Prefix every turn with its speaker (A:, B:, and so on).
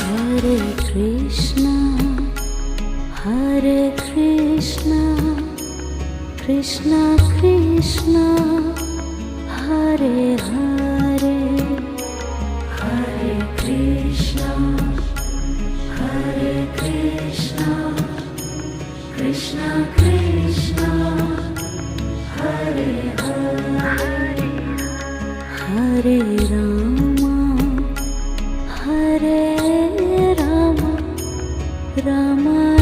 A: Hare Krishna, Hare Krishna, Krishna Krishna, Hare Hare, Hare Krishna, Hare Krishna, Krishna Krishna, Hare Hare, Hare Rama, Hare Rama, Rama